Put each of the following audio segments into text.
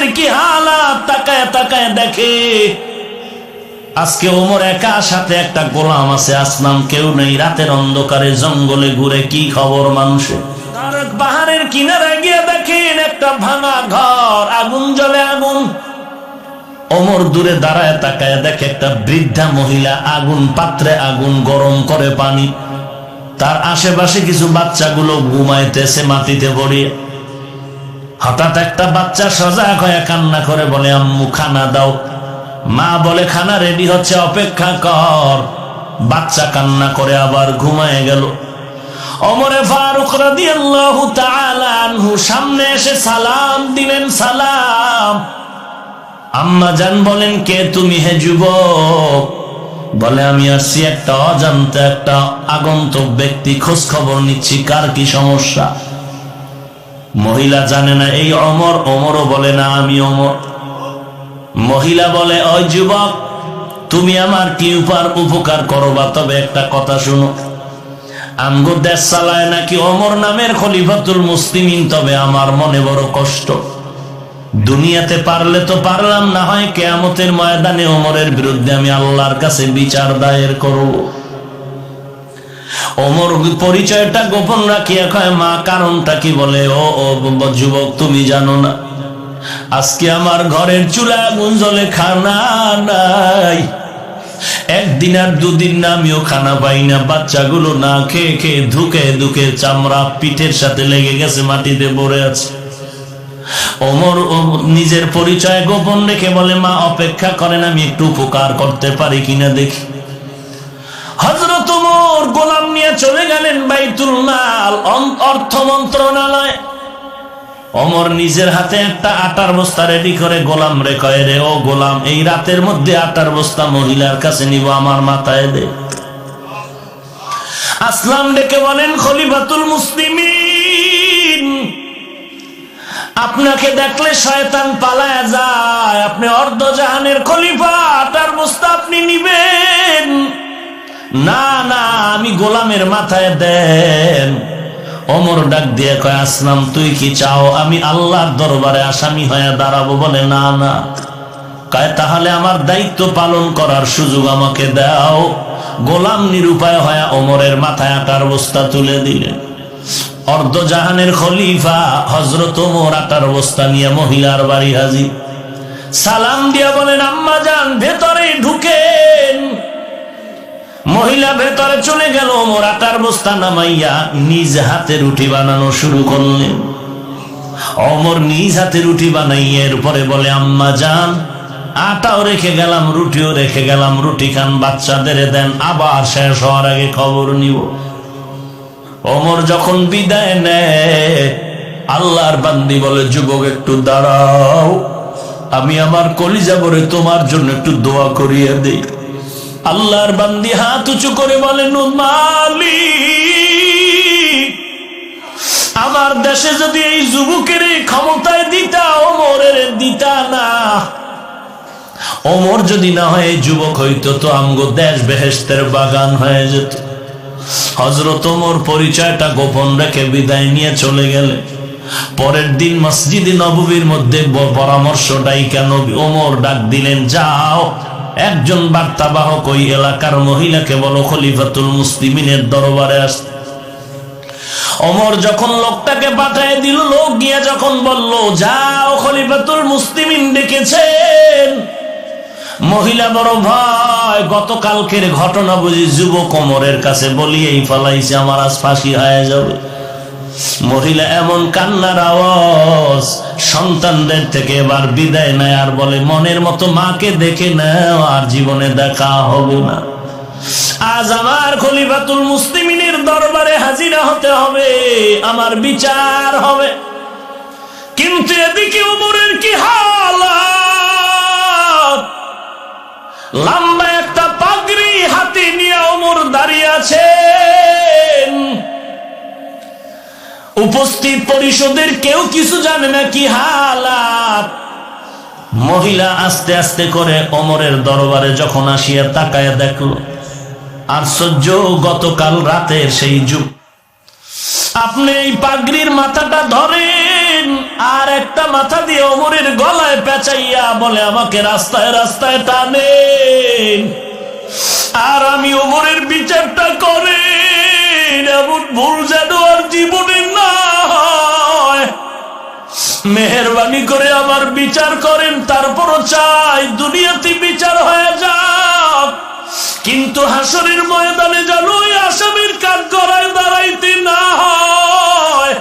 যুবকের কি হালাত তাকায় তাকায় দেখে। আজকে ওমর একা, সাথে একটা গোলাম আছে, আসলাম কেউ নেই। রাতের অন্ধকারে জঙ্গলে ঘুরে, কি খবর মানুষের। আর পাহাড়ের কিনারে গিয়ে দেখেন একটা ভাঙা ঘর, আগুন জ্বলে, আগুন। ওমর দূরে দাঁড়ায় তাকায় দেখে একটা বৃদ্ধা মহিলা আগুন পাত্রে আগুন গরম করে পানি। তার আশেপাশে কিছু বাচ্চাগুলো ঘুমাইতেছে মাটিতে পড়িয়ে। হঠাৎ একটা বাচ্চা সজাগ হয়ে কান্না করে বলে, আম্মু খানা দাও। মা বলে, খানা রেডি হচ্ছে, অপেক্ষা কর। বাচ্চা কান্না করে আবার ঘুমায় গেল। ওমরে ফারুক রাদিয়াল্লাহু তাআলা আনহু সামনে এসে সালাম দিলেন। সালাম। আম্মা জান বলেন, কে তুমি হে যুবক? বলে, আমি আসছি একটা অজান্তে একটা আগন্তুক ব্যক্তি, খোঁজ খবর নিচ্ছি, কার কি সমস্যা। মহিলা জানে না এই ওমর। ওমরও বলে না আমি ওমর। মহিলা বলে, ওই যুবক, তুমি আমার কি উপকার করবা? তবে একটা কথা শুনো, আমগো দেশ চালায় নাকি ওমর নামের খলিফাতুল মুসলিমিন, তবে আমার মনে বড় কষ্ট। দুনিয়াতে পারলে তো পারলাম, না হয় কিয়ামতের ময়দানে ওমরের বিরুদ্ধে আমি আল্লাহর কাছে বিচার দায়ের করব। ওমর পরিচয়টা গোপন রাখিয়া কয়, মা কারণটা কি? বলে, ও যুবক, তুমি জানো না আজকে আমার ঘরের চুলা আগুন জ্বলে, খানা নাই। একদিন আর দুদিন না, আমিও খানা পাই না। বাচ্চাগুলো না খেয়ে খেয়ে ধুকে ধুকে চামড়া পিঠের সাথে লেগে গেছে, মাটিতে পড়ে আছে। ওমর নিজের পরিচয় গোপন রেখে বলে, মা অপেক্ষা করেন, আমি একটু উপকার করতে পারি কিনা দেখি। হযরত ওমর গোলাম নিয়ে চলে গেলেন বাইতুল মাল, অর্থ মন্ত্রণালয়। ওমর নিজের হাতে একটা আটার বস্তা রেডি করে গোলাম রে কয়, রে ও গোলাম, এই রাতের মধ্যে আটার বস্তা মহিলার কাছে নিব, আমার মাথায় দে। আসলাম ডেকে বলেন, খলিফাতুল মুসলিমিন, আপনাকে দেখলে শয়তান পালায়া যায়। আপনি অর্ধজাহানের খলিফা, আটার বস্তা আপনি নিবেন না? না, আমি গোলামের মাথায় দেন। ওমর ডাক দিয়ে কয়, আসলাম, তুই কি চাও আমি আল্লাহর দরবারে আসামি হয়ে দাঁড়াবো? বলে, না না। কয়, তাহলে আমার দায়িত্ব পালন করার সুযোগ আমাকে দাও। গোলাম নিরুপায় হয়ে ওমরের মাথায় আটার বস্তা তুলে দিলেন। অর্ধজাহানের খলিফা হযরত ওমর আটার বস্তা নিয়ে মহিলার বাড়ি হাজির। সালাম দিয়া বলেন, আম্মা জান ভেতরে ঢুকেন। মহিলা ভেতরে চলে গেল। ওমর আটার বস্তা নামাইয়া নিজ হাতে রুটি বানানো শুরু করলেন। ওমর নিজ হাতে রুটি বানাইয়া এরপরে বলে, আম্মা জান আটাও রেখে গেলাম, রুটিও রেখে গেলাম, রুটি খান, বাচ্চাদের দেন, আবার শেষ হওয়ার আগে খবর নিব। ওমর যখন বিদায় নেয়, আল্লাহর বান্দি বলে, যুবক একটু দাঁড়াও, আমি আমার কলিজা ভরে তোমার জন্য একটু দোয়া করিয়ে দেই। আল্লাহর বান্দি হাত উঁচু করে বলেন, মালিক, আমার দেশে যদি এই যুবকের ক্ষমতায় দিতা, ওমরের দিতা না। ওমর যদি না হয় এই যুবক হইতো, তো আমগো দেশ বেহেশতের বাগান হয়ে যেত। হযরত ওমর পরিচয়টা গোপন রেখে বিদায় নিয়ে চলে গেলেন। পরের দিন মসজিদে নববীর মধ্যে পরামর্শ ডাইকা নবী ওমর ডাক দিলেন, যাও একজন বার্তাবাহক ওই এলাকার মহিলাকে বলো খলিফাতুল মুসলিমিনের দরবারে আসতে। ওমর যখন লোকটাকে পাঠিয়ে দিল, লোক গিয়া যখন বলল, যাও খলিফাতুল মুসলিমিন ডেকেছেন। মহিলা বড় ভয়, গতকালকের ঘটনা বুঝি যুবক ওমরের কাছে বলিয়েই ফলাইছে, আমার আজ ফাঁসি হয়ে যাবে। মহিলা এমন কান্নার আওয়াজ, সন্তানদের থেকে এবার বিদায় নেয় আর বলে, মনের মতো মাকে দেখে নাও, আর জীবনে দেখা হবে না। আজ আমার খলিফাতুল মুসলিমিনের দরবারে হাজিরা হতে হবে, আমার বিচার হবে। কিন্তু এদিকে ওমরের কি হালাত! লম্বা একটা পাগড়ি হাতে নিয়ে ওমর দাঁড়িয়ে আছেন। উপস্থিত পরিষদের কেউ কিছু জানে না কি হালাত। মহিলা আস্তে আস্তে করে ওমরের দরবারে যখন আসিয়া তাকায়া দেখলো, আশ্চর্য, গতকাল রাতের সেই যুগ। আপনি এই পাগড়ির মাথাটা ধরেন, আর একটা মাথা দিয়ে ওমরের গলায় পেঁচাইয়া বলে, আমাকে রাস্তায় রাস্তায় টানেন আর আমি ওমরের বিচারটা করেন, এমন ভুল যেন আর জীবনে না হয়। মেহেরবানি করে আমার বিচার করেন, তারপরও চাই দুনিয়াতে বিচার হয়ে যাক, কিন্তু হাসরের ময়দানে যেন ওই আসামির কাঠগড়ায় দাঁড়াইতে না হয়।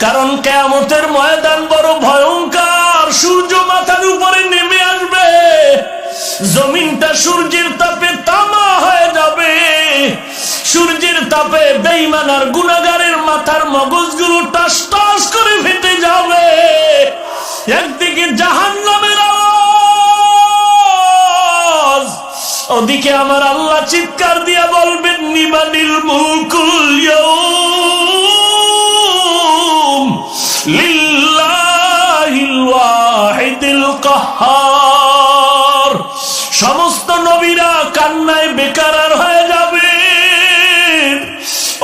কারণ কিয়ামতের ময়দান বড় ভয়ঙ্কর, সূর্য মাথার উপরে নেমে আসবে, জমিনটা সূর্যের তাপে তামা হয়ে যাবে, সূর্যের তাপে বেঈমান আর গুনাহগারের মাথার মগজগুলো টাস টাস করে ফেটে যাবে। একদিকে জাহান্নামের আওয়াজ, ওদিকে আমার আল্লাহ চিৎকার দিয়া বলবেন, নিমানিল মুলকুল ইয়াউম লিল্লাহিল ওয়াহিদিল কাহ্হার। সমস্ত নবীরা কান্নায় বেকারার হয়ে যাবে,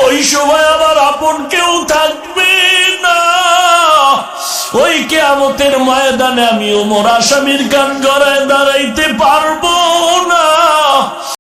ওই সময় আবার আপন কেউ থাকবে না। ওই কিয়ামতের ময়দানে আমি ওমর আসামির কাঠগড়ায় দাঁড়াইতে পারবো